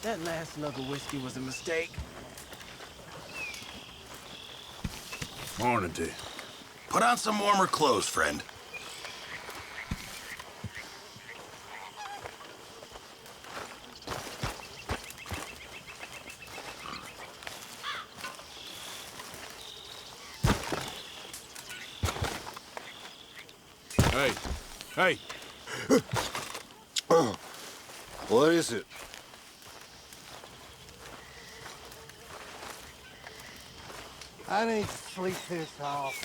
That last slug of whiskey was a mistake. Morning to you. Put on some warmer clothes, friend. Hey. Hey. What is it? I need to sleep this off.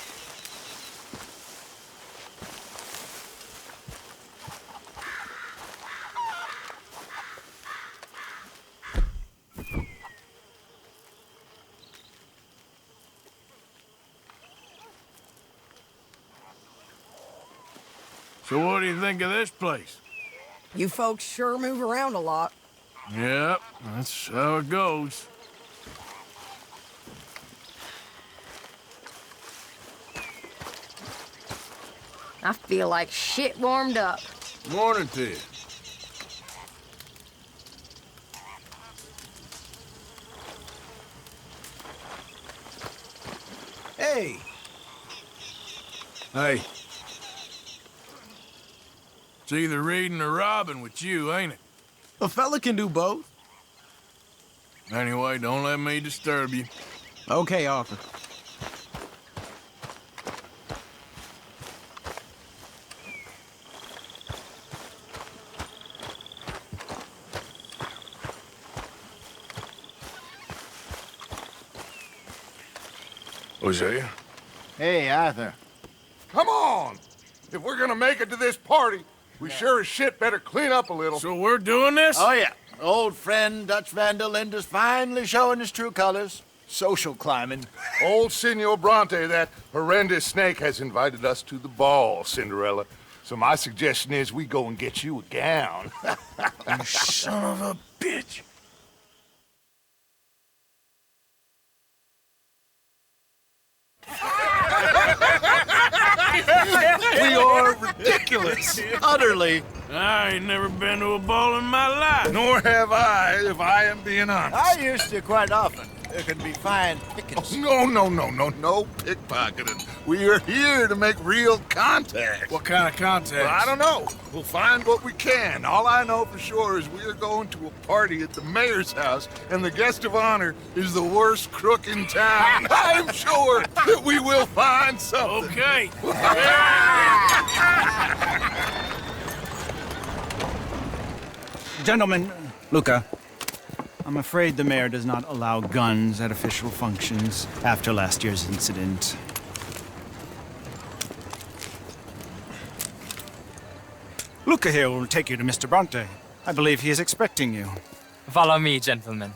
So what do you think of this place? You folks sure move around a lot. Yep, that's how it goes. I feel like shit warmed up. Morning to you. Hey, Hey. It's either reading or robbing with you, ain't it? a fella can do both. Anyway, don't let me disturb you. Okay, Arthur. Hosea? Hey, Arthur. Come on! If we're gonna make it to this party, we sure as shit better clean up a little. So we're doing this? Oh, yeah. Old friend Dutch Van der Linde's finally showing his true colors. Social climbing. Old Senor Bronte, that horrendous snake, has invited us to the ball, Cinderella. So my suggestion is we go and get you a gown. You son of a bitch. We are ridiculous. Utterly. I ain't never been to a ball in my life. Nor have I, if I am being honest. I used to quite often. There can be fine pickings. No pickpocketing. We are here to make real contact. What kind of contact? Well, I don't know. We'll find what we can. All I know for sure is we are going to a party at the mayor's house, and the guest of honor is the worst crook in town. I'm sure that we will find something. Okay. Gentlemen, Luca, I'm afraid the mayor does not allow guns at official functions after last year's incident. Luca here will take you to Mr. Bronte. I believe he is expecting you. Follow me, gentlemen.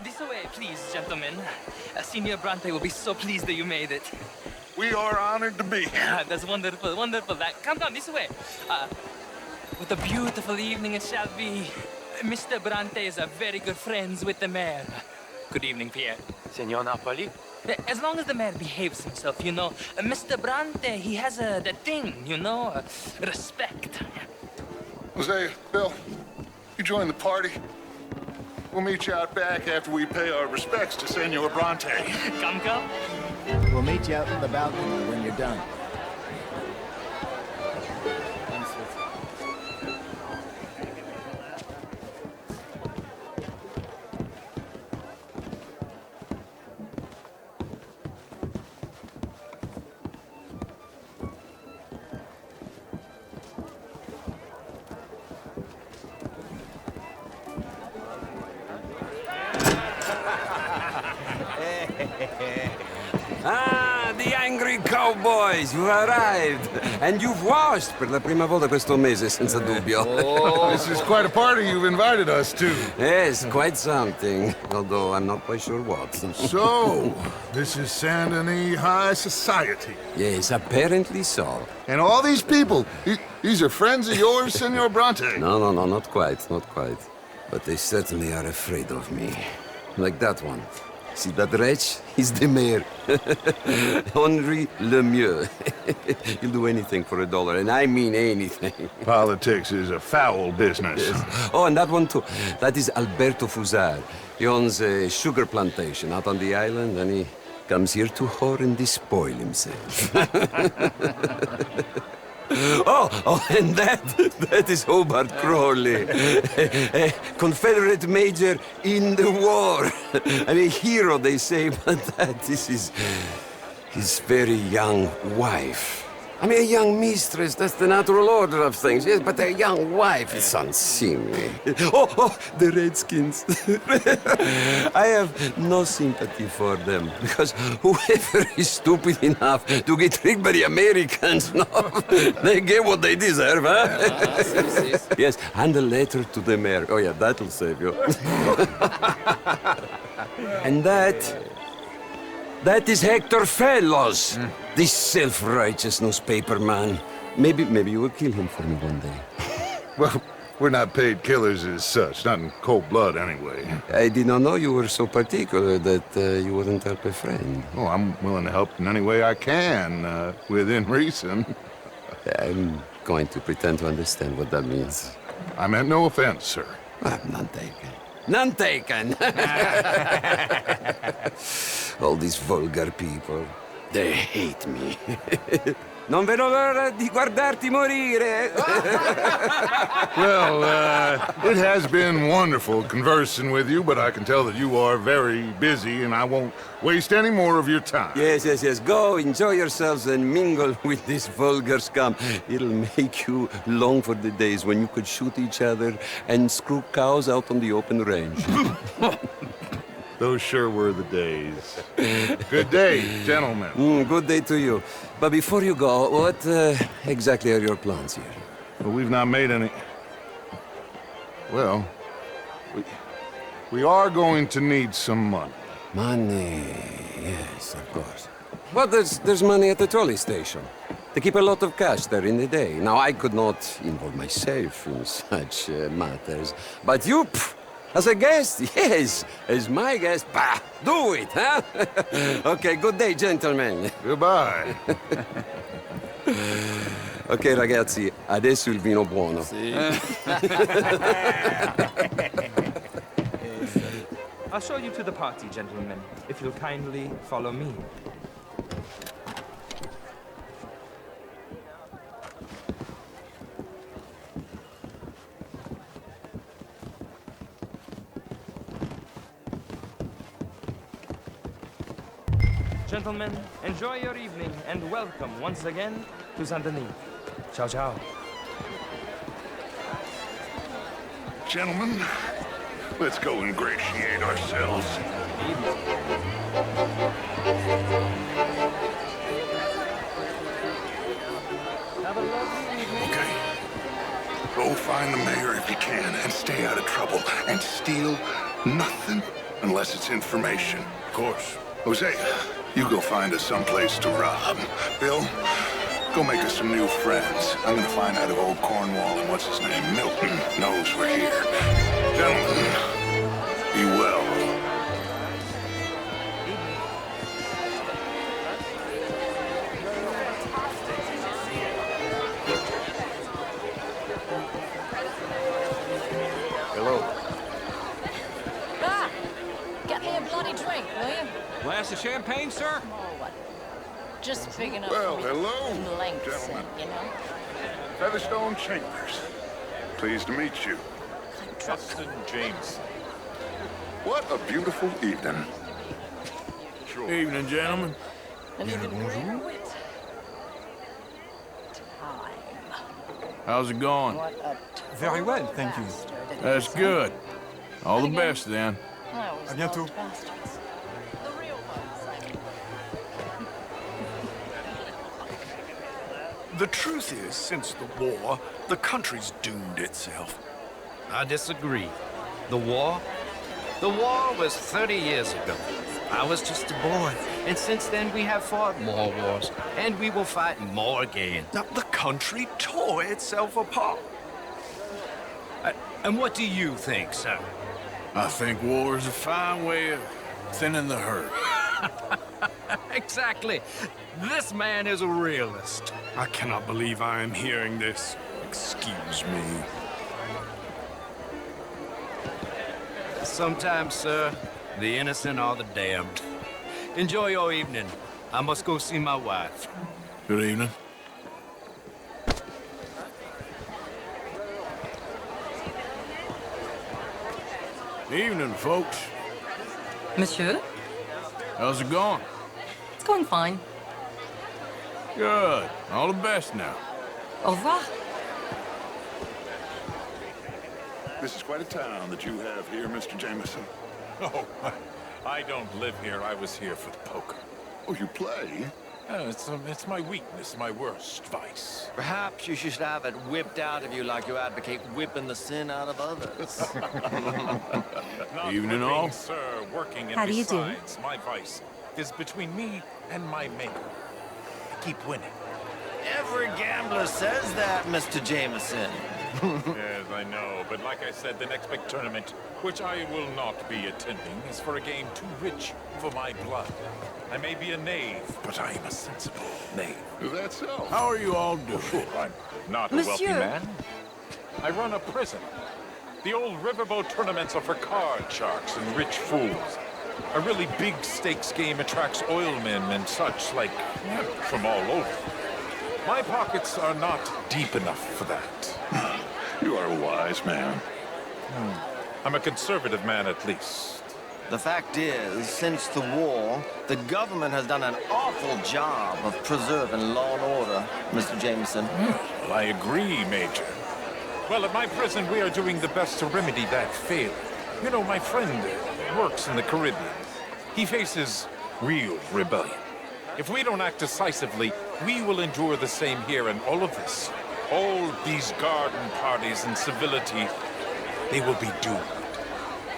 This way, please, gentlemen. Senior Bronte will be so pleased that you made it. We are honored to be here. That's wonderful, wonderful. Come, this way. What a beautiful evening it shall be. Mr. Bronte is a very good friends with the mayor. Good evening, Pierre. Senor Napoli? As long as the mayor behaves himself, you know. Mr. Bronte, he has that thing, you know, respect. Hosea, Bill, you join the party. We'll meet you out back after we pay our respects to Senor Bronte. Come. We'll meet you out in the balcony when you're done. Ah, the angry cowboys, you arrived. And you've washed per la prima volta questo mese, senza dubbio. This is quite a party you've invited us to. Yes, quite something. Although I'm not quite sure what. So, this is Saint Denis High Society. Yes, apparently so. And all these people, these are friends of yours, Senor Bronte? No, not quite. But they certainly are afraid of me. Like that one. See that wretch? He's the mayor. Henri Lemieux. He'll do anything for $1, and I mean anything. Politics is a foul business. Yes. Oh, and that one too. That is Alberto Fusar. He owns a sugar plantation out on the island, and he comes here to whore and despoil himself. And that is Hobart Crawley, a Confederate major in the war. And a hero, they say, but that is his very young wife. I mean, a young mistress, that's the natural order of things, yes, but a young wife is unseemly. Oh, the Redskins. I have no sympathy for them, because whoever is stupid enough to get tricked by the Americans, no, they get what they deserve, huh? Yes, and a letter to the mayor. Oh, yeah, that'll save you. And that is Hector Fellows, this self-righteous newspaper man. Maybe you will kill him for me one day. Well, we're not paid killers as such, not in cold blood anyway. I did not know you were so particular that you wouldn't help a friend. Oh, I'm willing to help in any way I can, within reason. I'm going to pretend to understand what that means. I meant no offense, sir. None taken. None taken! All these vulgar people, they hate me. Non vedo l'ora di guardarti morire. Well, it has been wonderful conversing with you, but I can tell that you are very busy, and I won't waste any more of your time. Yes. Go, enjoy yourselves, and mingle with this vulgar scum. It'll make you long for the days when you could shoot each other and screw cows out on the open range. Those sure were the days. Good day, gentlemen. Good day to you. But before you go, what exactly are your plans here? Well, we've not made any... Well, we are going to need some money. Money, yes, of course. But there's money at the trolley station. They keep a lot of cash there in the day. Now, I could not involve myself in such matters. But you, as a guest, yes, as my guest, bah, do it, huh? Okay, good day, gentlemen. Goodbye. Ok, ragazzi, adesso il vino buono. I'll show you to the party, gentlemen, if you'll kindly follow me. Gentlemen, enjoy your evening and welcome once again to Saint Denis. Ciao, ciao. Gentlemen, let's go ingratiate ourselves. Have a lovely evening. Okay. Go find the mayor if you can and stay out of trouble. And steal nothing unless it's information. Of course. Jose, you go find us someplace to rob. Bill, go make us some new friends. I'm gonna find out if old Cornwall and what's his name, Milton, knows we're here. Gentlemen, be well. Hello. Ah! Get me a bloody drink, will you? Glass of champagne, sir? Oh, what? Just big enough Well, for me hello, in lengths, gentlemen. you know? Featherstone Chambers. Pleased to meet you. Justin James. What a beautiful evening. Evening, gentlemen. And even greater wit. Time. How's it going? What a Very well, thank you. bastard it That's is, good. All the Again. best, then. huh? I always À bientôt. loved bastards. The real ones. The truth is, since the war, the country's doomed itself. I disagree. The war was 30 years ago. I was just a boy, and since then we have fought more wars, and we will fight more again. Now, the country tore itself apart. And what do you think, sir? I think war is a fine way of Thinning the herd. Exactly. This man is a realist. I cannot believe I am hearing this. Excuse me. Sometimes, sir, the innocent are the damned. Enjoy your evening. I must go see my wife. Good evening. Evening, folks. Monsieur? How's it going? It's going fine. Good. All the best now. Au revoir. This is quite a town that you have here, Mr. Jameson. Oh, I don't live here. I was here for the poker. Oh, you play? It's my weakness, my worst vice. Perhaps you should have it whipped out of you like you advocate whipping the sin out of others. Not Evening, whipping, all. sir, working, and How do you do? besides, my vice is between me and my maker. I keep winning. Every gambler says that, Mr. Jameson. Yes, I know, but like I said, the next big tournament, which I will not be attending, is for a game too rich for my blood. I may be a knave, but I am a sensible knave. Is that so? How are you all doing? I'm not a wealthy Monsieur. man. I run a prison. The old riverboat tournaments are for card sharks and rich fools. A really big stakes game attracts oilmen and such, like, from all over. My pockets are not deep enough for that. You are a wise man. I'm a conservative man, at least. The fact is, since the war, the government has done an awful job of preserving law and order, Mr. Jameson. Well, I agree, Major. Well, at my prison, we are doing the best to remedy that failure. You know, my friend works in the Caribbean. He faces real rebellion. If we don't act decisively, we will endure the same here, and all of this, all these garden parties and civility, they will be doomed.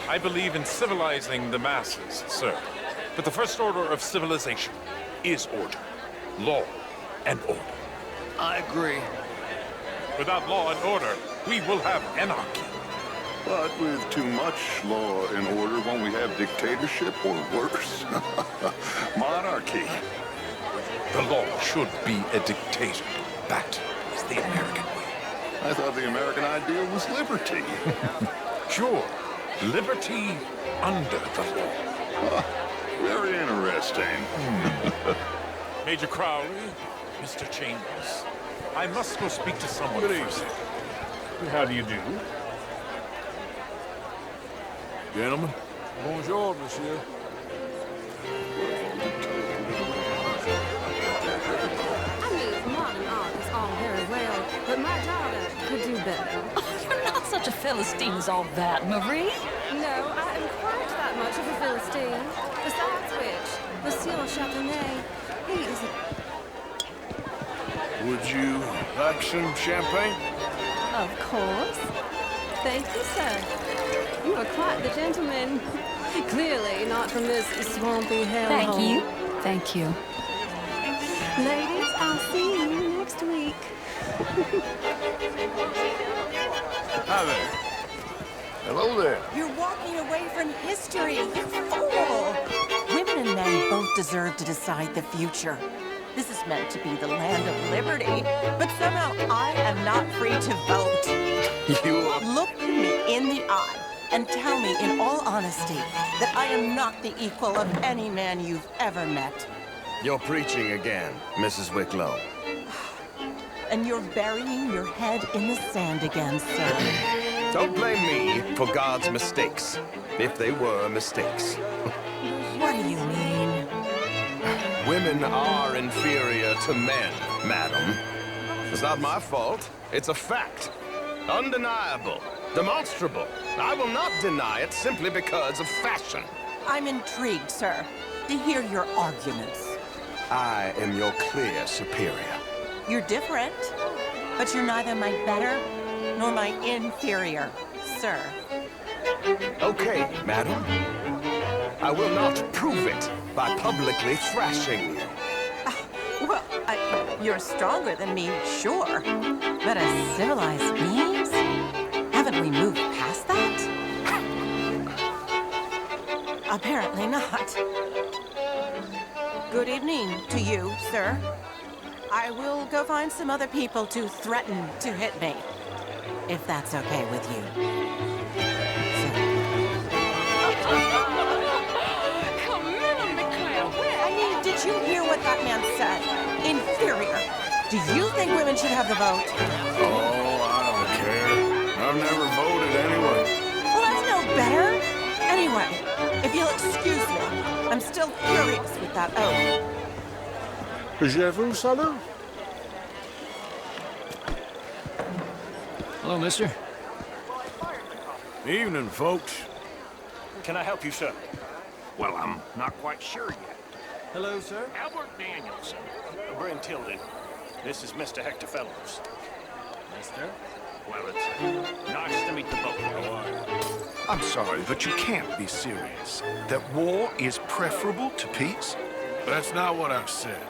I believe in civilizing the masses, sir. But the first order of civilization is order. Law and order. I agree. Without law and order, we will have anarchy. But with too much law and order, won't we have dictatorship or worse? Monarchy. The law should be a dictator. That is the American way. I thought the American ideal was liberty. Sure. Liberty under the law. Very interesting. Major Crowley, Mr. Chambers, I must go speak to someone Good first. evening. How do you do? Gentlemen? Bonjour, monsieur. I mean, modern art is all very well, but my daughter could do better. Oh, you're not such a Philistine as all that, Marie. No, I am quite that much of a Philistine. Besides which, Monsieur Chardonnay, he is a... Would you like some champagne? Of course. Thank you, sir. You are quite the gentleman. Clearly not from this swampy hellhole. Thank you. Thank you. Ladies, I'll see you next week. Hi there. Hello there. You're walking away from history, you fool! Women and men both deserve to decide the future. This is meant to be the land of liberty, but somehow I am not free to vote. You are... Look me in the eye and tell me in all honesty that I am not the equal of any man you've ever met. You're preaching again, Mrs. Wicklow. And you're burying your head in the sand again, sir. Don't blame me for God's mistakes, if they were mistakes. What do you mean? Women are inferior to men, madam. It's not my fault. It's a fact. Undeniable. Demonstrable. I will not deny it simply because of fashion. I'm intrigued, sir, to hear your arguments. I am your clear superior. You're different, but you're neither my better nor my inferior, sir. Okay, madam. I will not prove it by publicly thrashing you. Well, you're stronger than me, sure. But as civilized beings, haven't we moved past that? Apparently not. Good evening to you, sir. I will go find some other people to threaten to hit me, if that's okay with you. I mean, did you hear what that man said? Inferior. Do you think women should have the vote? Oh, I don't care. I've never voted anyway. Well, that's no better. Anyway, if you'll excuse me, I'm still furious with that oath. Je vous salue. Hello, mister. Evening, folks. Can I help you, sir? Well, I'm not quite sure yet. Hello, sir. Albert Daniels. Bryn Tilden. This is Mr. Hector Fellows. Mister? Well, it's nice to meet the both of you. I'm sorry, but you can't be serious. That war is preferable to peace? That's not what I've said.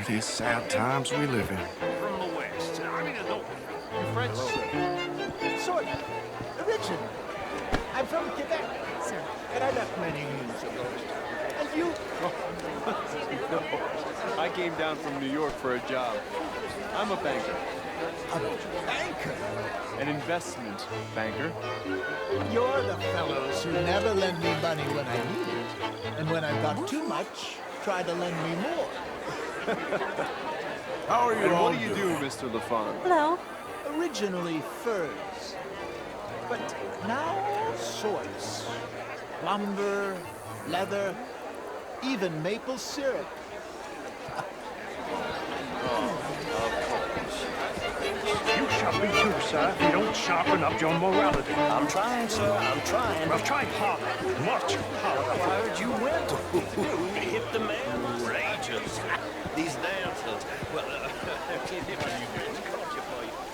It is sad times we live in. From the West. I mean, no. You're French, sir. Sort of. Originally. I'm from Quebec, sir. And I left many years ago. And you? No, I came down from New York for a job. I'm a banker. A banker? An investment banker. You're the fellows who never lend me money when I need it. And when I've got too much, try to lend me more. How are you And all what do you do, Mr. LaFawn? Hello. Originally furs, but now sorts. Lumber, leather, even maple syrup. You shall be too, sir, if you don't sharpen up your morality. I'm trying, sir. I'm trying. Well, try harder. Much harder. I heard you went. Hit the man. Rages. These dancers. Well,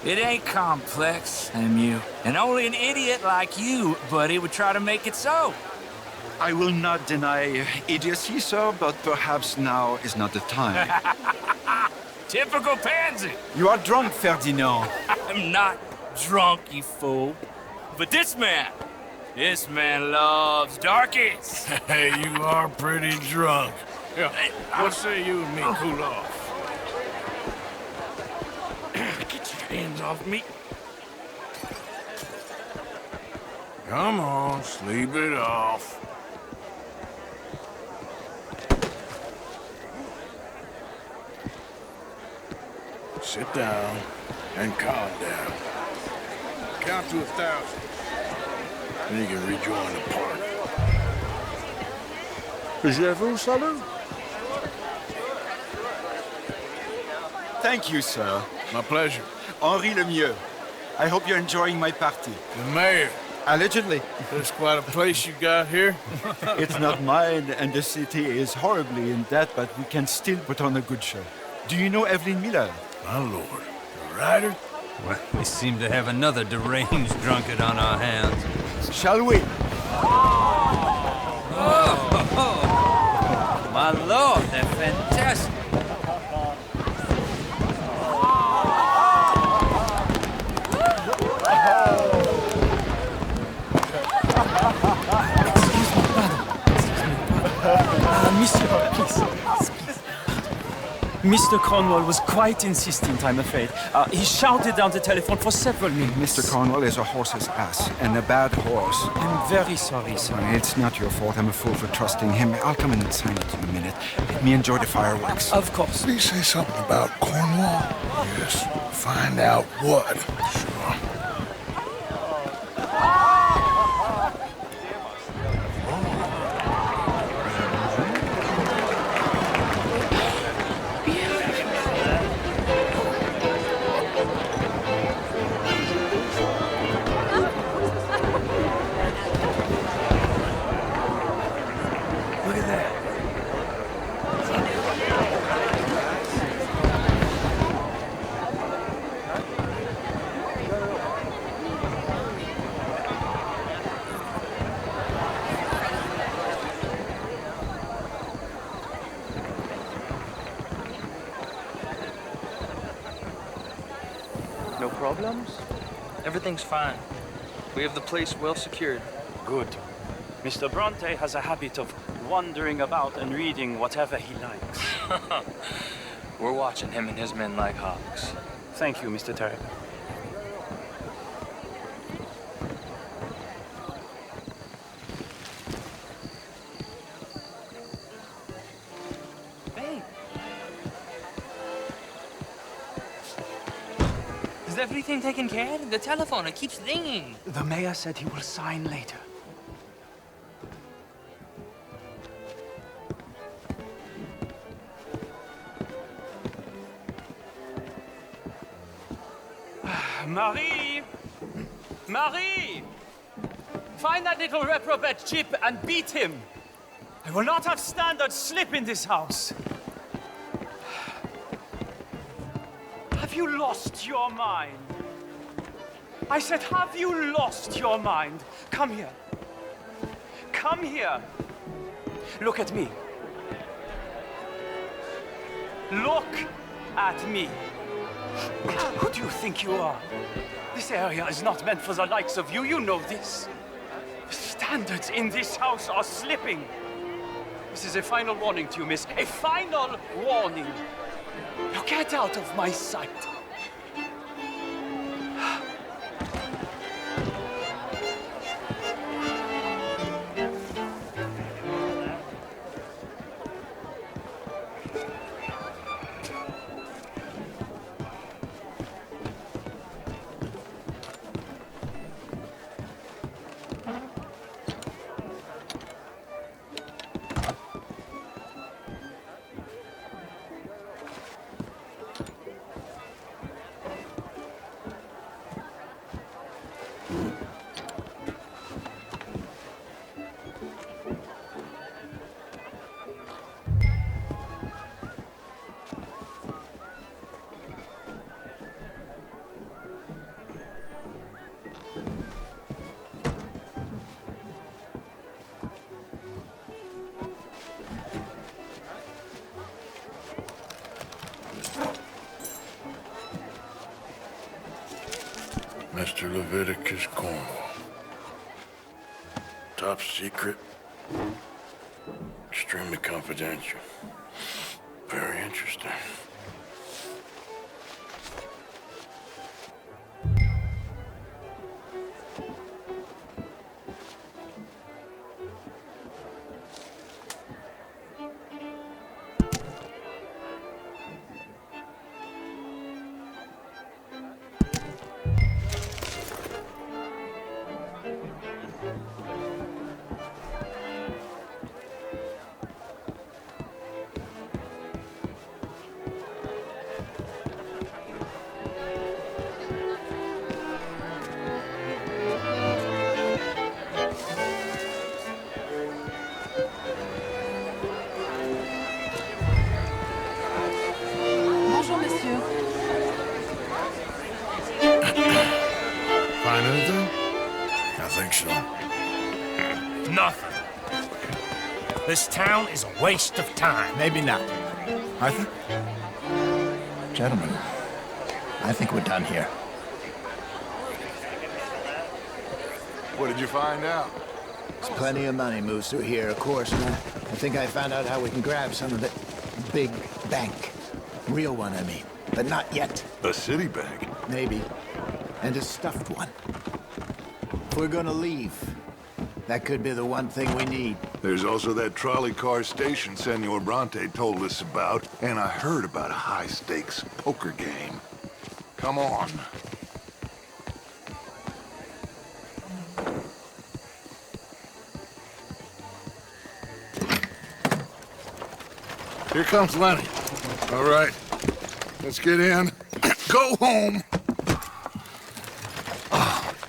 It ain't complex, MU. And only an idiot like you, buddy, would try to make it so. I will not deny idiocy, sir, but perhaps now is not the time. Typical pansy. You are drunk, Ferdinand. I'm not drunk, you fool. But this man loves darkies. Hey, you are pretty drunk. Yeah, what say you and me cool off? Get your hands off me. Come on, sleep it off. Sit down and calm down. Count to 1,000. Then you can rejoin the party. Je vous salue. Thank you, sir. My pleasure. Henri Lemieux. I hope you're enjoying my party. The mayor. Allegedly. There's quite a place you got here. It's not mine, and the city is horribly in debt, but we can still put on a good show. Do you know Evelyn Miller? My lord. The writer? Well, we seem to have another deranged drunkard on our hands. Shall we? Oh, my lord, they're fantastic. Monsieur, please. Mr. Cornwall was quite insistent, I'm afraid. He shouted down the telephone for several minutes. Mr. Cornwall is a horse's ass, and a bad horse. I'm very sorry, sir. It's not your fault. I'm a fool for trusting him. I'll come in and sign it in a minute. Let me enjoy the fireworks. Of course. Did he say something about Cornwall? Yes. Find out what. Sure. Look at that. No problems? Everything's fine. We have the place well secured. Good. Mr. Bronte has a habit of wandering about and reading whatever he likes. We're watching him and his men like hawks. Thank you, Mr. Turek. Babe. Is everything taken care of? The telephone, it keeps ringing. The mayor said he will sign later. Marie! Marie! Find that little reprobate Chip and beat him. I will not have standards slip in this house. Have you lost your mind? I said, have you lost your mind? Come here. Come here. Look at me. Look at me. Who do you think you are? This area is not meant for the likes of you. You know this. The standards in this house are slipping. This is a final warning to you, miss. A final warning. Now get out of my sight. Mr. Leviticus Cornwall. Top secret. Extremely confidential. Very interesting. Bonjour, monsieur. Find anything? I think so. Nothing. This town is a waste of time. Maybe not. Arthur? Gentlemen, I think we're done here. What did you find out? There's plenty of money moves through here, of course, and I think I found out how we can grab some of the big bank. Real one, I mean. But not yet. A city bank? Maybe. And a stuffed one. If we're gonna leave, that could be the one thing we need. There's also that trolley car station Senor Bronte told us about, and I heard about a high-stakes poker game. Come on. Here comes Lenny. All right, let's get in. Go home.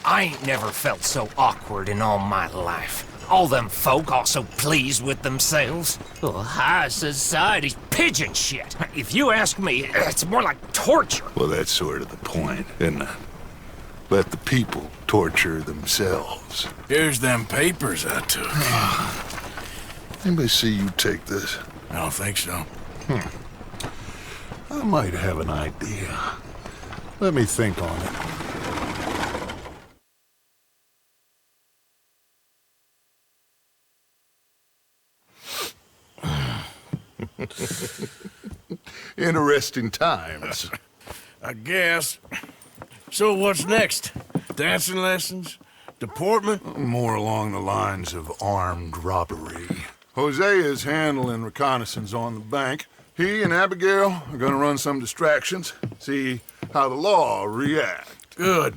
I ain't never felt so awkward in all my life. All them folk all so pleased with themselves. Oh, high society's pigeon shit. If you ask me, it's more like torture. Well, that's sort of the point, isn't it? Let the people torture themselves. Here's them papers I took. Anybody see you take this? I don't think so. I might have an idea. Let me think on it. Interesting times. I guess. So what's next? Dancing lessons? Deportment? More along the lines of armed robbery. Hosea is handling reconnaissance on the bank. He and Abigail are gonna run some distractions, see how the law react. Good.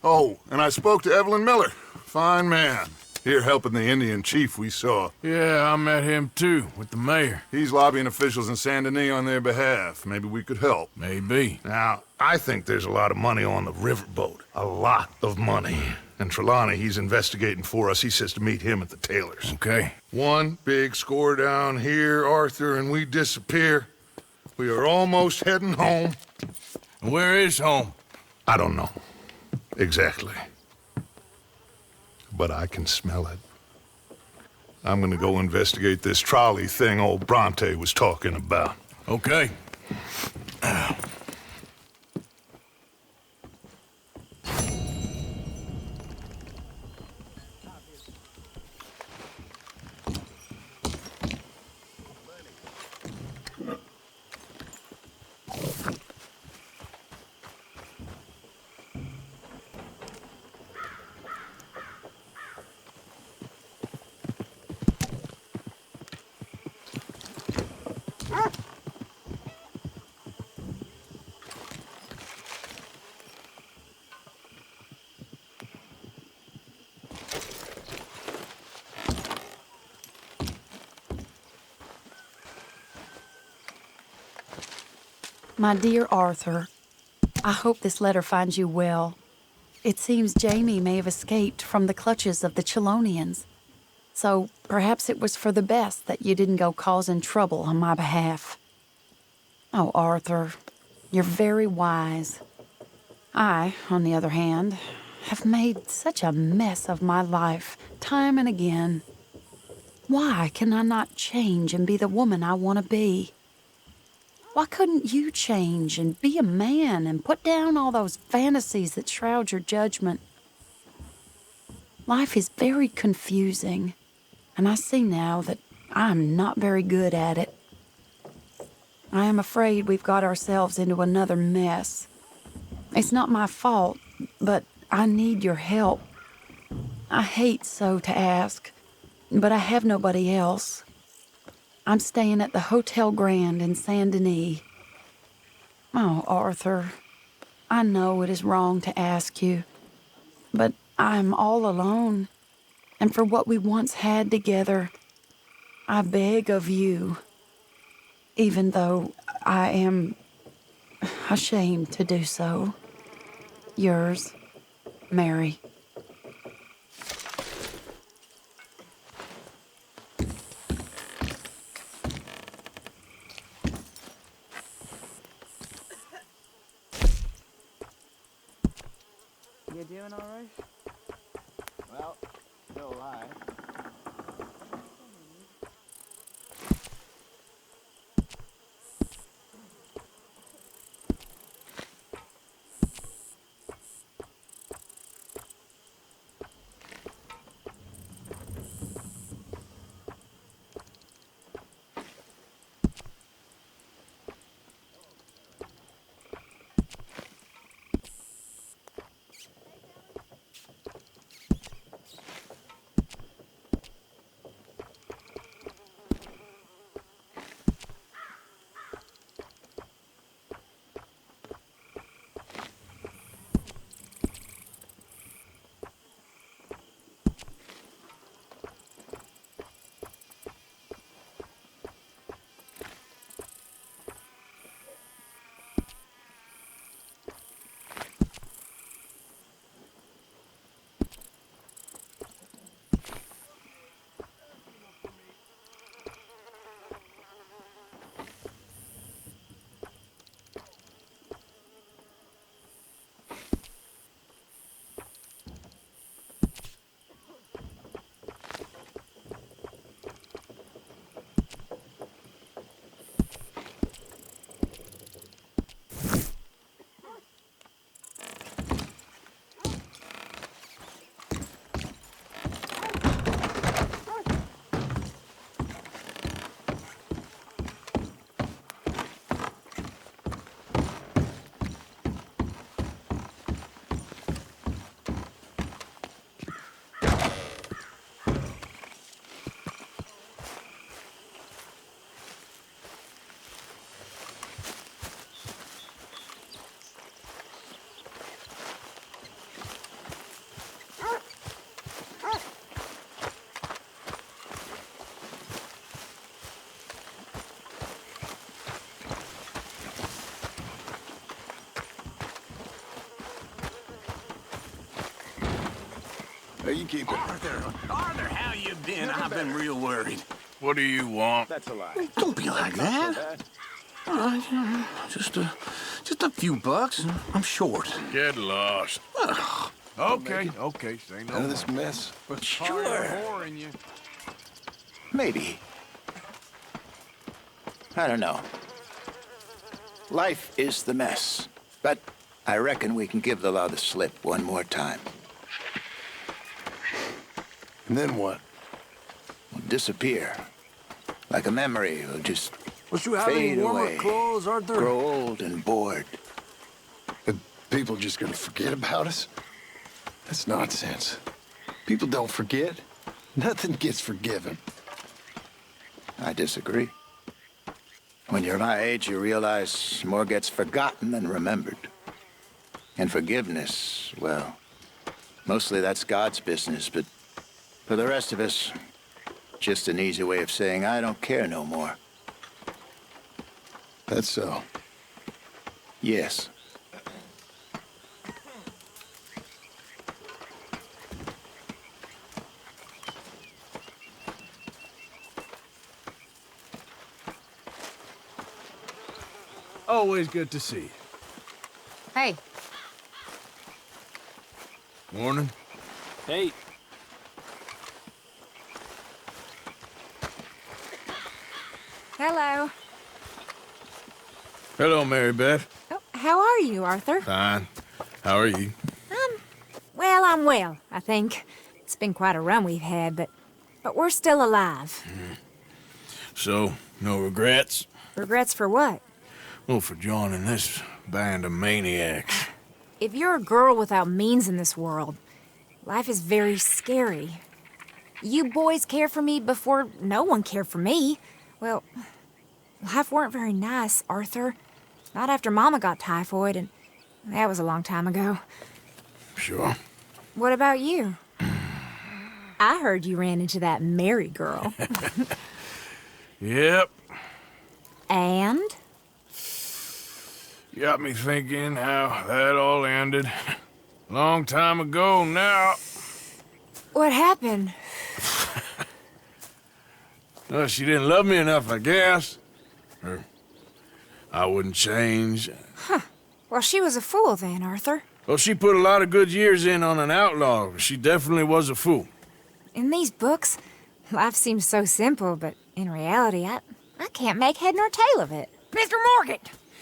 Oh, and I spoke to Evelyn Miller. Fine man. Here helping the Indian chief we saw. Yeah, I met him too, with the mayor. He's lobbying officials in Saint Denis on their behalf. Maybe we could help. Maybe. Now, I think there's a lot of money on the riverboat. A lot of money. And Trelawney, he's investigating for us. He says to meet him at the Taylor's. Okay. One big score down here, Arthur, and we disappear. We are almost heading home. And where is home? I don't know. Exactly. But I can smell it. I'm gonna go investigate this trolley thing old Bronte was talking about. Okay. My dear Arthur, I hope this letter finds you well. It seems Jamie may have escaped from the clutches of the Chelonians. So perhaps it was for the best that you didn't go causing trouble on my behalf. Oh, Arthur, you're very wise. I, on the other hand, have made such a mess of my life, time and again. Why can I not change and be the woman I want to be? Why couldn't you change and be a man and put down all those fantasies that shroud your judgment? Life is very confusing, and I see now that I'm not very good at it. I am afraid we've got ourselves into another mess. It's not my fault, but I need your help. I hate so to ask, but I have nobody else. I'm staying at the Hotel Grand in Saint Denis. Oh, Arthur, I know it is wrong to ask you, but I'm all alone, and for what we once had together, I beg of you, even though I am ashamed to do so. Yours, Mary. You doing all right? Well, still alive. There, you keep it. Arthur, how you been? I've been real worried. What do you want? That's a lie. Hey, don't be like that. All right, just a few bucks. I'm short. Get lost. Okay, say no none of this mess. But sure. Maybe. I don't know. Life is the mess. But I reckon we can give the law the slip one more time. And then what? We'll disappear. Like a memory, we'll just Don't you have any fade warmer away. clothes, Arthur? Grow old and bored. Are people just gonna forget about us? That's nonsense. People don't forget. Nothing gets forgiven. I disagree. When you're my age, you realize more gets forgotten than remembered. And forgiveness, well, mostly that's God's business, but for the rest of us, just an easy way of saying, I don't care no more. That's so. Yes. Always good to see you. Hey, Morning. Hey, hello. Hello, Mary Beth. Oh, how are you, Arthur? Fine. How are you? Well, I'm well, I think. It's been quite a run we've had, but we're still alive. So, no regrets? Regrets for what? Well, for joining this band of maniacs. If you're a girl without means in this world, life is very scary. You boys cared for me before no one cared for me. Well, life weren't very nice, Arthur. Not after Mama got typhoid, and that was a long time ago. Sure. What about you? I heard you ran into that Mary girl. Yep. And? Got me thinking how that all ended. Long time ago now. What happened? Well, she didn't love me enough, I guess. Or I wouldn't change. Huh. Well, she was a fool then, Arthur. Well, she put a lot of good years in on an outlaw. She definitely was a fool. In these books, life seems so simple, but in reality, I can't make head nor tail of it. Mr. Morgan!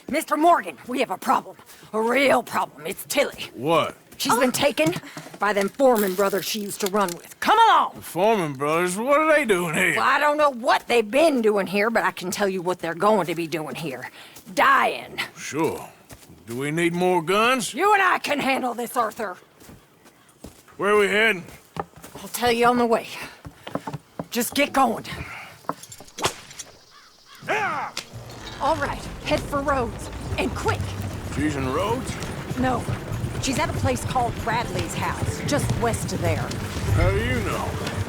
Mr. Morgan, we have a problem. A real problem. It's Tilly. What? She's been taken by them Foreman brothers she used to run with. Come along! The Foreman brothers? What are they doing here? Well, I don't know what they've been doing here, but I can tell you what they're going to be doing here. Dying. Sure. Do we need more guns? You and I can handle this, Arthur. Where are we heading? I'll tell you on the way. Just get going. All right, head for Rhodes. And quick. She's in Rhodes? No, she's at a place called Bradley's house, just west of there. How do you know?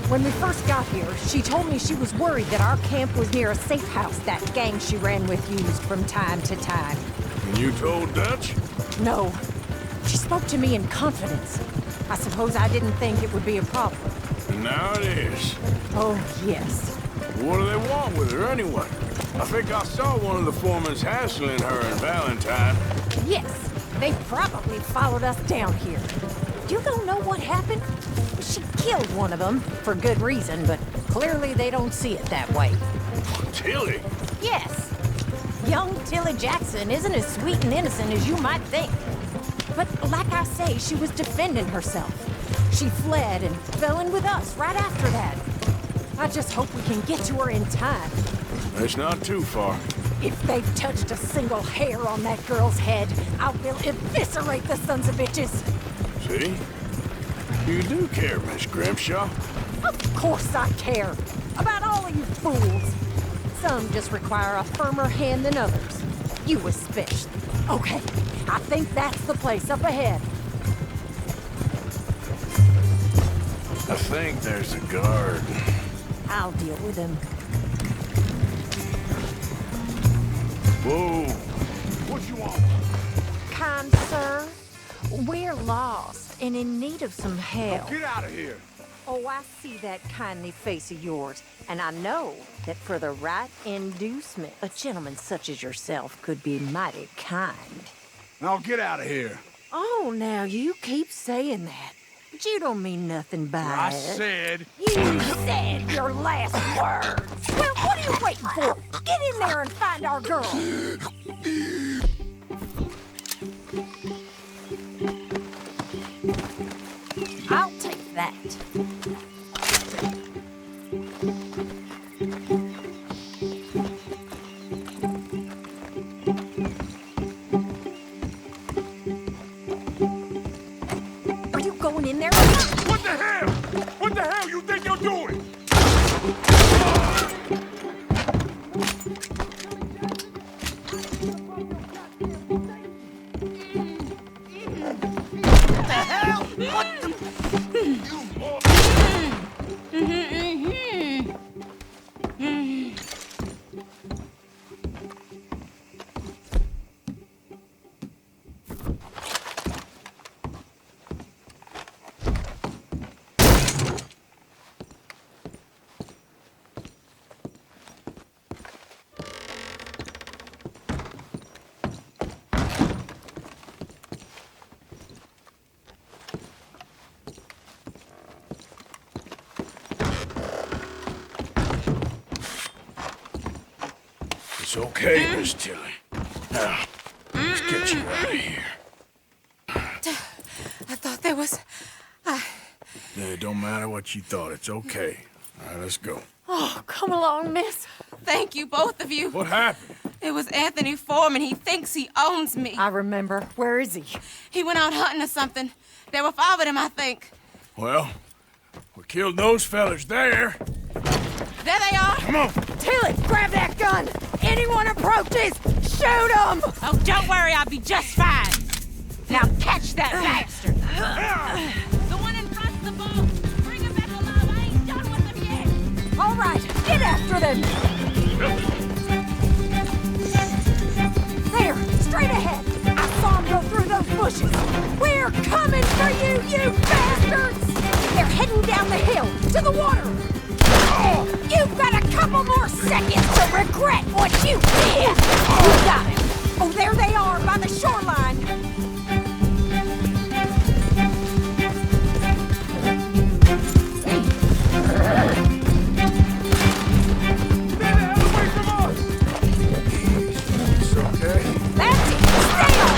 When we first got here, she told me she was worried that our camp was near a safe house that gang she ran with used from time to time. And you told Dutch? No. She spoke to me in confidence. I suppose I didn't think it would be a problem. And now it is. Oh, yes. What do they want with her anyway? I think I saw one of the Foremans hassling her and Valentine. Yes, they probably followed us down here. You don't know what happened? She killed one of them, for good reason, but clearly they don't see it that way. Tilly? Yes. Young Tilly Jackson isn't as sweet and innocent as you might think. But like I say, she was defending herself. She fled and fell in with us right after that. I just hope we can get to her in time. It's not too far. If they've touched a single hair on that girl's head, I will eviscerate the sons of bitches. See? You do care, Miss Grimshaw. Of course I care. About all of you fools. Some just require a firmer hand than others. You especially. Okay, I think that's the place up ahead. I think there's a guard. I'll deal with him. Whoa. What you want? Kind sir, we're lost. and in need of some help. Get out of here. Oh, I see that kindly face of yours, and I know that for the right inducement, a gentleman such as yourself could be mighty kind. Now get out of here. Oh, now you keep saying that. But you don't mean nothing by I it. said... You said your last words. Well, what are you waiting for? Get in there and find our girl. I'll take that. Are you going in there? What the hell? What the hell you think you're doing? What the hell? What the... It's okay, Miss Tilly. Now, let's get you out of here. I thought there was... Yeah, it don't matter what you thought. It's okay. All right, let's go. Oh, come along, miss. Thank you, both of you. What happened? It was Anthony Foreman. He thinks he owns me. I remember. Where is he? He went out hunting or something. There were 5 of them, I think. Well, we killed those fellas there. There they are. Come on. Tilly, grab that gun. Anyone approaches, shoot them. Oh, don't worry. I'll be just fine. Now catch that bastard. The one in front of the boat. Bring him back alive. I ain't done with them yet. All right, get after them. There, straight ahead. I saw him go through those bushes. We're coming for you, you bastards! They're heading down the hill, to the water. You've got a couple more seconds to regret what you did. You got him. Oh, there they are by the shoreline. That's it! Stay on!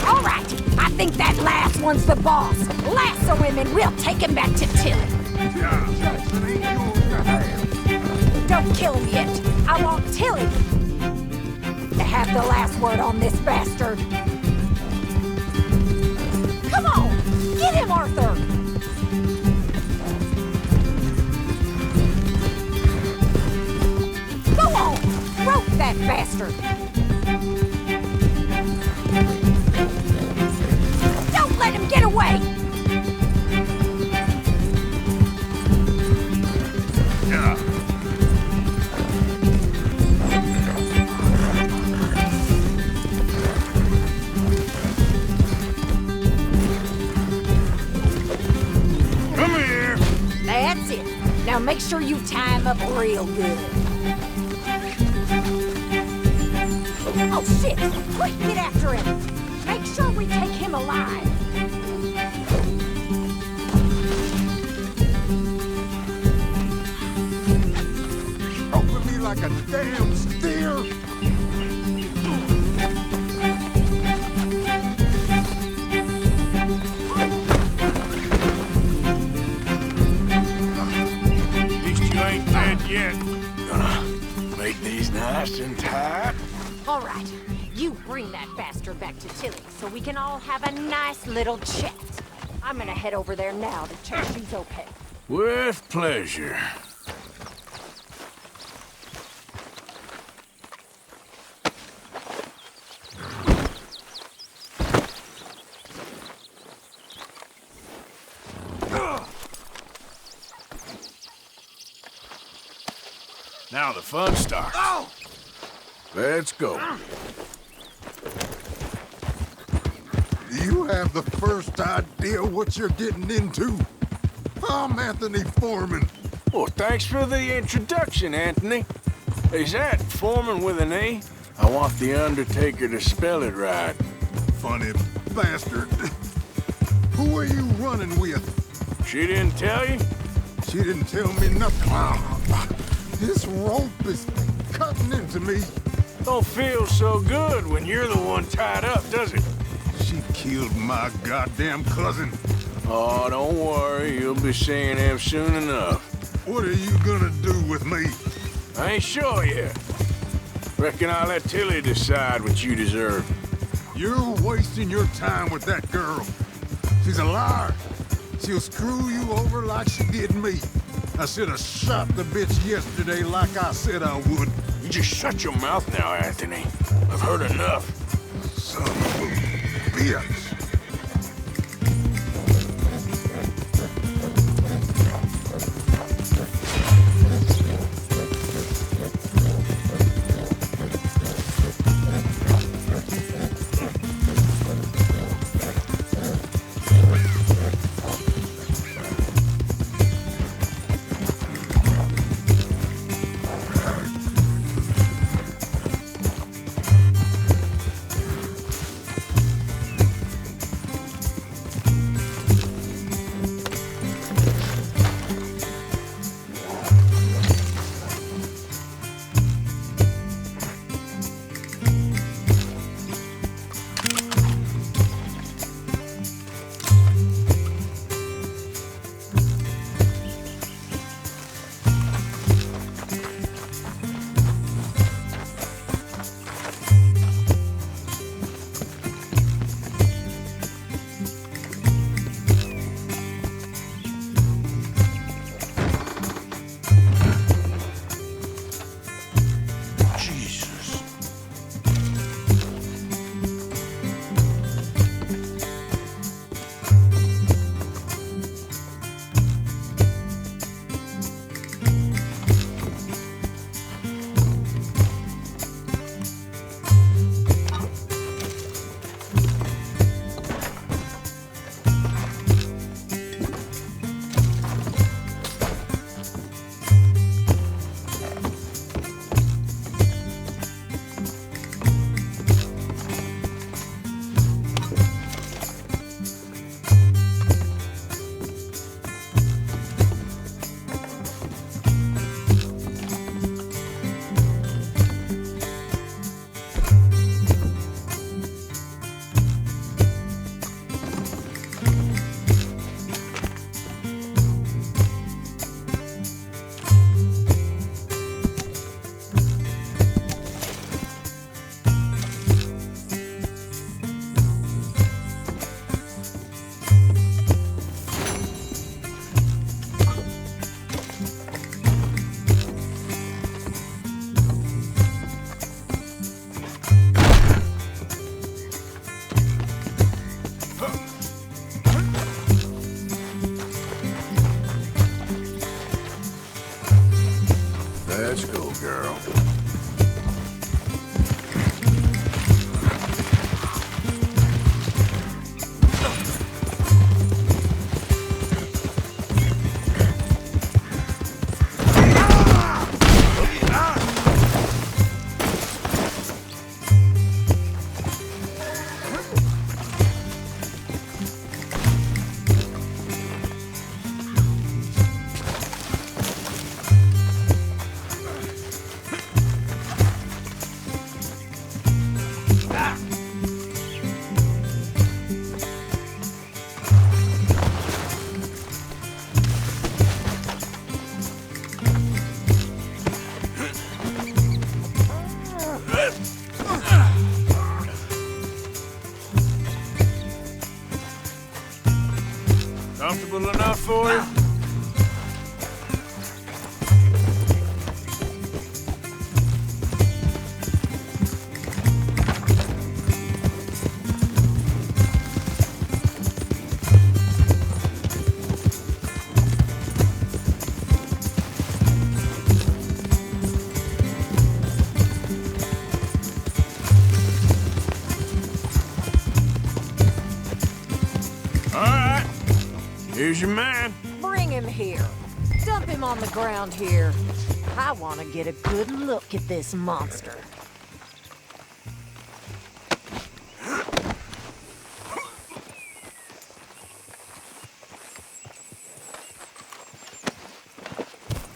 All right, I think that last one's the boss. Lasso him and we'll take him back to Tilly. Don't kill him yet. I want Tilly to have the last word on this bastard. Come on! Get him, Arthur! Go on! Rope that bastard! Don't let him get away! Come here. That's it. Now make sure you tie him up real good. Oh, shit! Quick, get after him! Make sure we take him alive! Open me like a damn steer. At least you ain't dead yet. Gonna make these nice and tight. All right, you bring that bastard back to Tilly so we can all have a nice little chat. I'm gonna head over there now to check she's okay. With pleasure. Now the fun starts. Oh! Let's go. Do you have the first idea what you're getting into? I'm Anthony Foreman. Well, thanks for the introduction, Anthony. Is that Foreman with an A? I want the Undertaker to spell it right. Funny bastard. Who are you running with? She didn't tell you? She didn't tell me nothing. This rope is cutting into me. Don't feel so good when you're the one tied up, does it? She killed my goddamn cousin. Oh, don't worry. You'll be seeing him soon enough. What are you gonna do with me? I ain't sure yet. Reckon I'll let Tilly decide what you deserve. You're wasting your time with that girl. She's a liar. She'll screw you over like she did me. I should have shot the bitch yesterday like I said I would. You just shut your mouth now, Anthony. I've heard enough. Son of a bitch. Let's go, girl. Comfortable enough for you? Here's your man. Bring him here. Dump him on the ground here. I want to get a good look at this monster.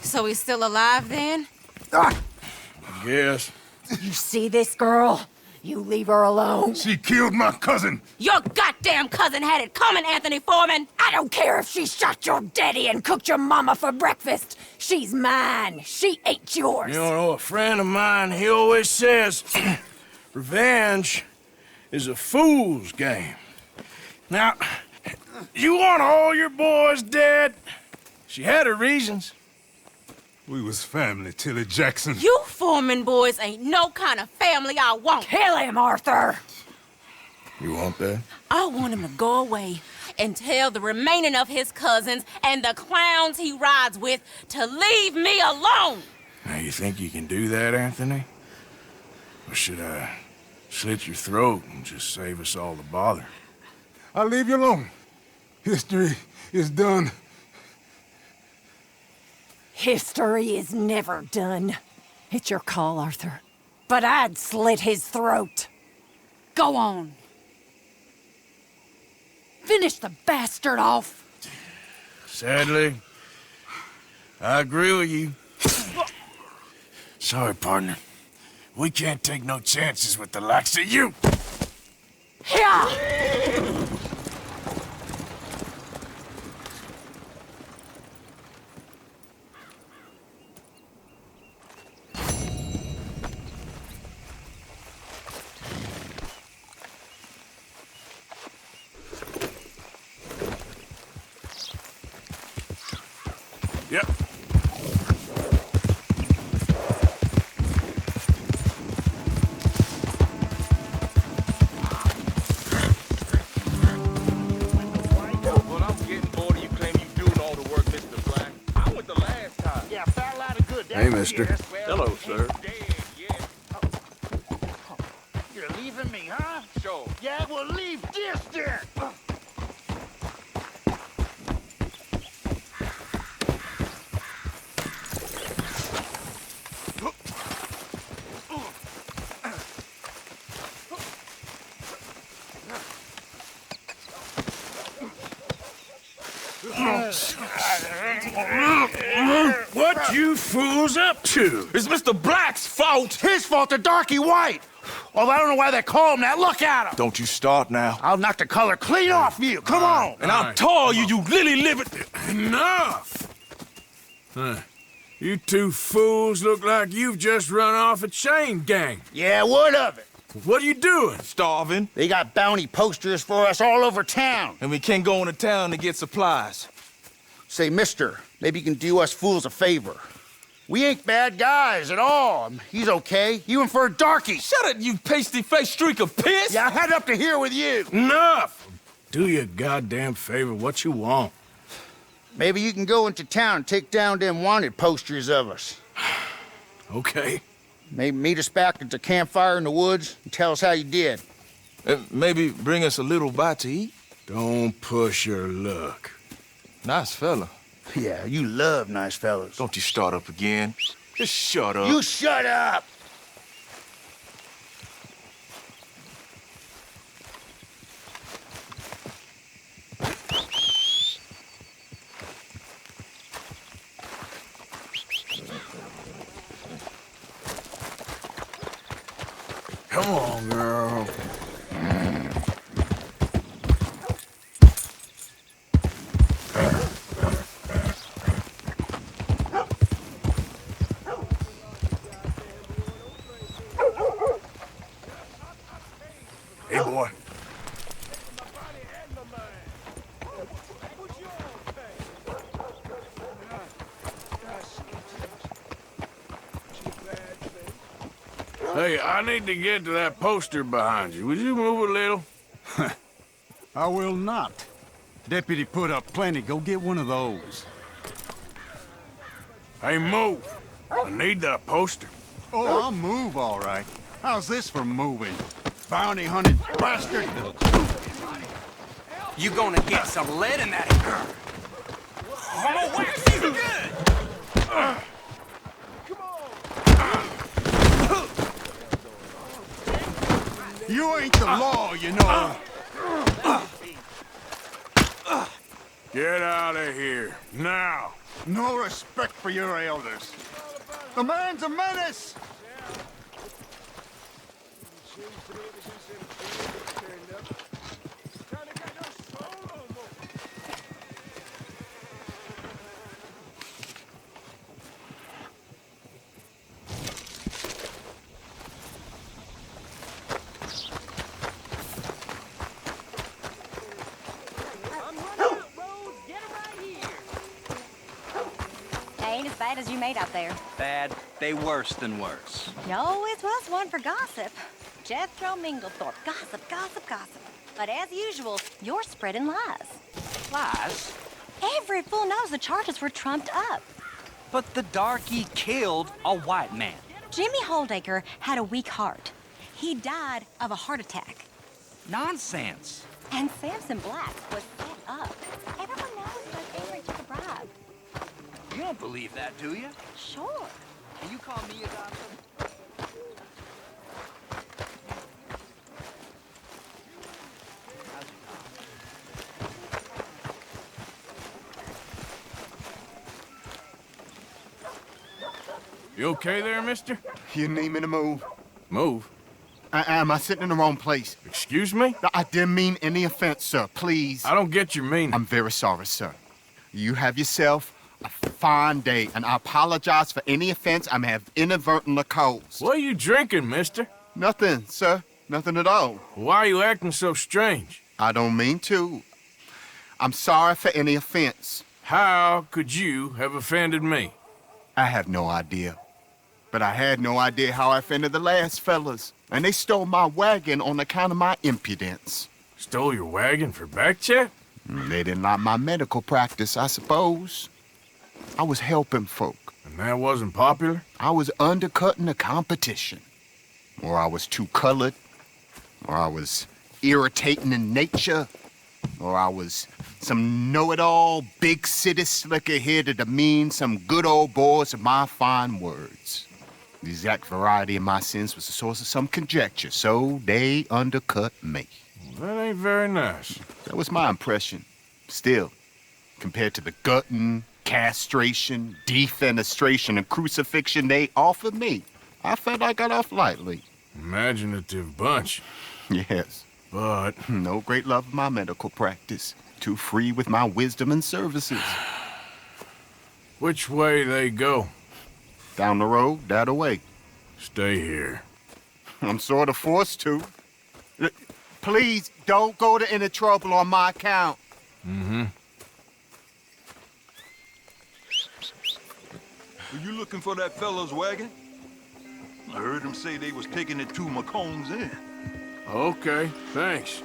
So he's still alive then? I guess. You see this girl? You leave her alone. She killed my cousin. Your goddamn cousin had it coming, Anthony Foreman. I don't care if she shot your daddy and cooked your mama for breakfast. She's mine. She ain't yours. You know, a friend of mine, he always says, revenge is a fool's game. Now, you want all your boys dead? She had her reasons. We was family, Tilly Jackson. You Foreman boys ain't no kind of family I want. Kill him, Arthur. You want that? I want him to go away and tell the remaining of his cousins and the clowns he rides with to leave me alone. Now, you think you can do that, Anthony? Or should I slit your throat and just save us all the bother? I'll leave you alone. History is done. History is never done. It's your call, Arthur. But I'd slit his throat. Go on. Finish the bastard off. Sadly, I agree with you. Sorry, partner. We can't take no chances with the likes of you. Here! Yep. Well, I'm getting bored of you claiming you doing all the work, Mr. Black. I went the last time. Yeah, fell out of good. Hey, mister. Hello, sir. You're leaving me, huh? Sure. Yeah, well, leave this there. What you fools up to? It's Mr. Black's fault. His fault, the darky white. Although I don't know why they call him that. Look at him. Don't you start now. I'll knock the color clean off you. Come on. And I'll tell you, you lily livered. Enough! Huh. You two fools look like you've just run off a chain gang. Yeah, what of it? What are you doing? Starving. They got bounty posters for us all over town. And we can't go into town to get supplies. Say, mister, maybe you can do us fools a favor. We ain't bad guys at all. He's okay. You and for a darky. Shut it, you pasty-faced streak of piss! Yeah, I had up to here with you. Enough! Do you a goddamn favor. What you want? Maybe you can go into town and take down them wanted posters of us. Okay. Maybe meet us back at the campfire in the woods and tell us how you did. Maybe bring us a little bite to eat? Don't push your luck. Nice fella. Yeah, you love nice fellas. Don't you start up again. Just shut up. You shut up! Come on, girl. Hey, boy. Hey, I need to get to that poster behind you. Would you move a little? I will not. Deputy put up plenty. Go get one of those. Hey, move. I need that poster. Oh, I'll move, all right. How's this for moving? Bounty hunted bastard. You gonna get some lead in that. You ain't the law, you know. Get out of here, now. No respect for your elders. The man's a menace! Ain't as bad as you made out there. Bad, they worse than worse. You always was one for gossip. Jethro Minglethorpe. Gossip, gossip, gossip. But as usual, you're spreading lies. Lies? Every fool knows the charges were trumped up. But the darky killed a white man. Jimmy Holdacre had a weak heart. He died of a heart attack. Nonsense. And Samson Black was set up. Everyone knows Judge Avery took a bribe. You don't believe that, do you? Sure. And you call me a gossip? You okay there, mister? You need me to move? Move? Am I sitting in the wrong place? Excuse me? I didn't mean any offense, sir. Please. I don't get your meaning. I'm very sorry, sir. You have yourself a fine day, and I apologize for any offense I may have inadvertently caused. What are you drinking, mister? Nothing, sir. Nothing at all. Why are you acting so strange? I don't mean to. I'm sorry for any offense. How could you have offended me? I have no idea. But I had no idea how I offended the last fellas. And they stole my wagon on account of my impudence. Stole your wagon for back check? They didn't like my medical practice, I suppose. I was helping folk. And that wasn't popular? I was undercutting the competition. Or I was too colored. Or I was irritating in nature. Or I was some know-it-all, big city slicker here to demean some good old boys of my fine words. The exact variety of my sins was the source of some conjecture, so they undercut me. Well, that ain't very nice. That was my impression. Still, compared to the gutting, castration, defenestration, and crucifixion they offered me, I felt I got off lightly. Imaginative bunch. Yes. But no great love of my medical practice. Too free with my wisdom and services. Which way they go? Down the road, that away. Stay here. I'm sort of forced to. Please, don't go to any trouble on my account. Mm-hmm. Are you looking for that fellow's wagon? I heard him say they was taking it to McComb's Inn. Okay, thanks.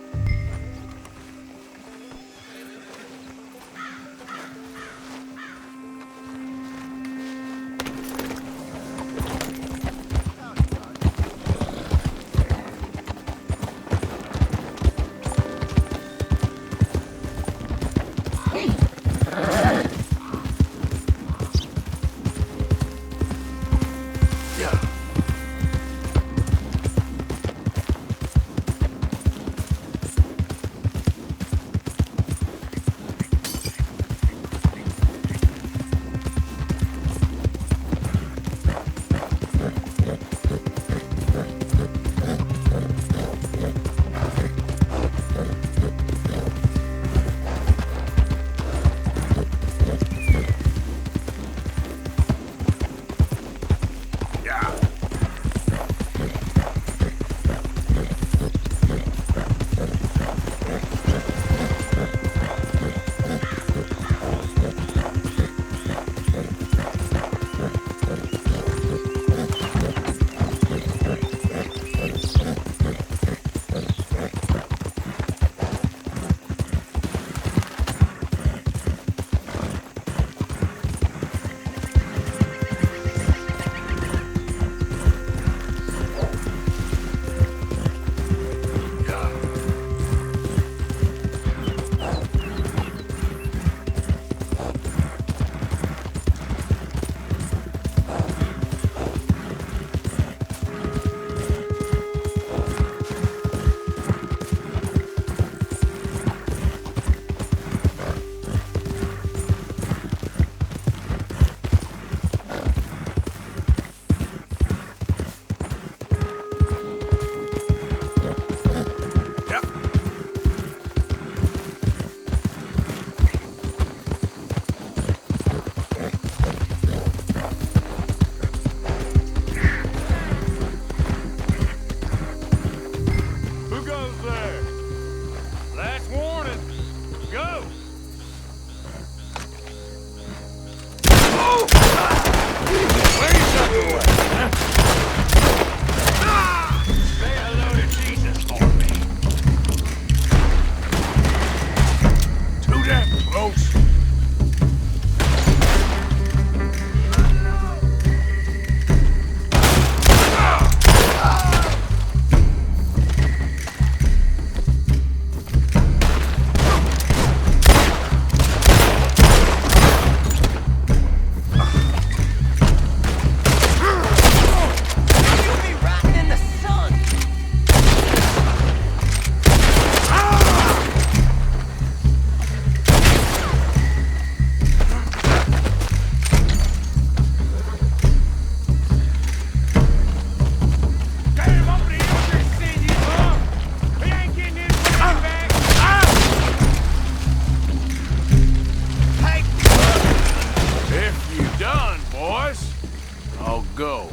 go.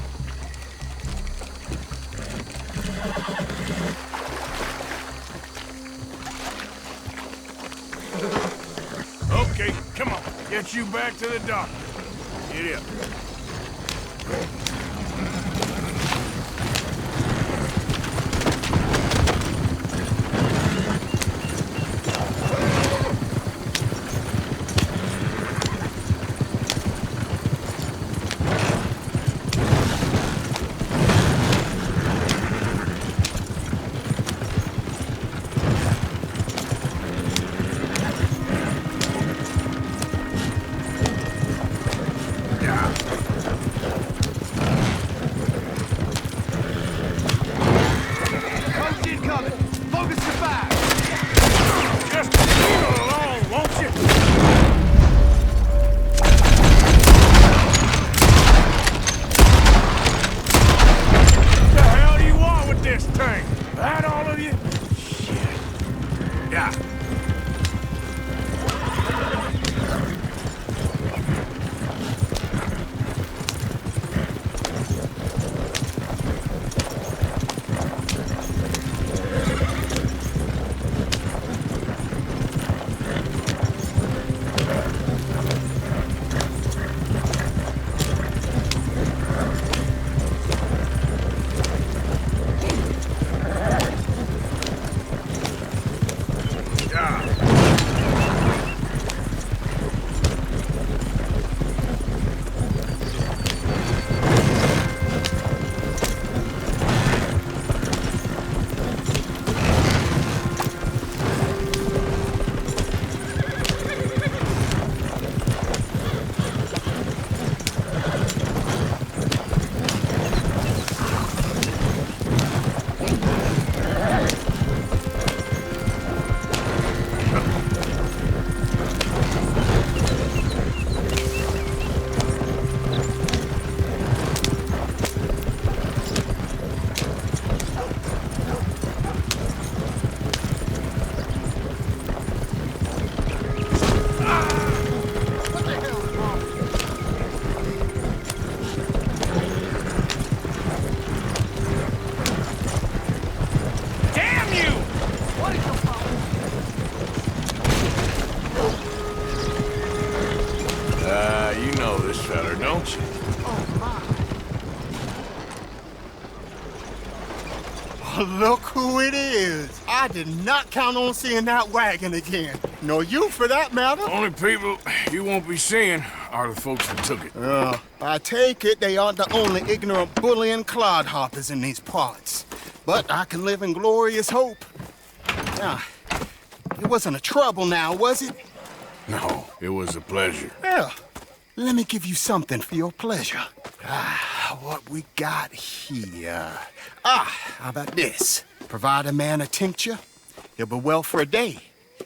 Okay, come on. Get you back to the dock. Get up. You know this feller, don't you? Oh, look who it is. I did not count on seeing that wagon again. Nor you, for that matter. Only people you won't be seeing are the folks that took it. I take it they aren't the only ignorant bullying clodhoppers in these parts. But I can live in glorious hope. Now, it wasn't a trouble now, was it? No, it was a pleasure. Yeah. Let me give you something for your pleasure. What we got here? How about this? Provide a man a tincture, he'll be well for a day.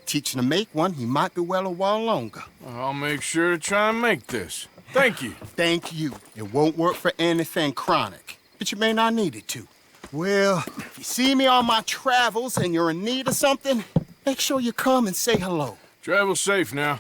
Teach him to make one, he might be well a while longer. I'll make sure to try and make this. Thank you. Thank you. It won't work for anything chronic, but you may not need it to. Well, if you see me on my travels and you're in need of something, make sure you come and say hello. Travel safe now.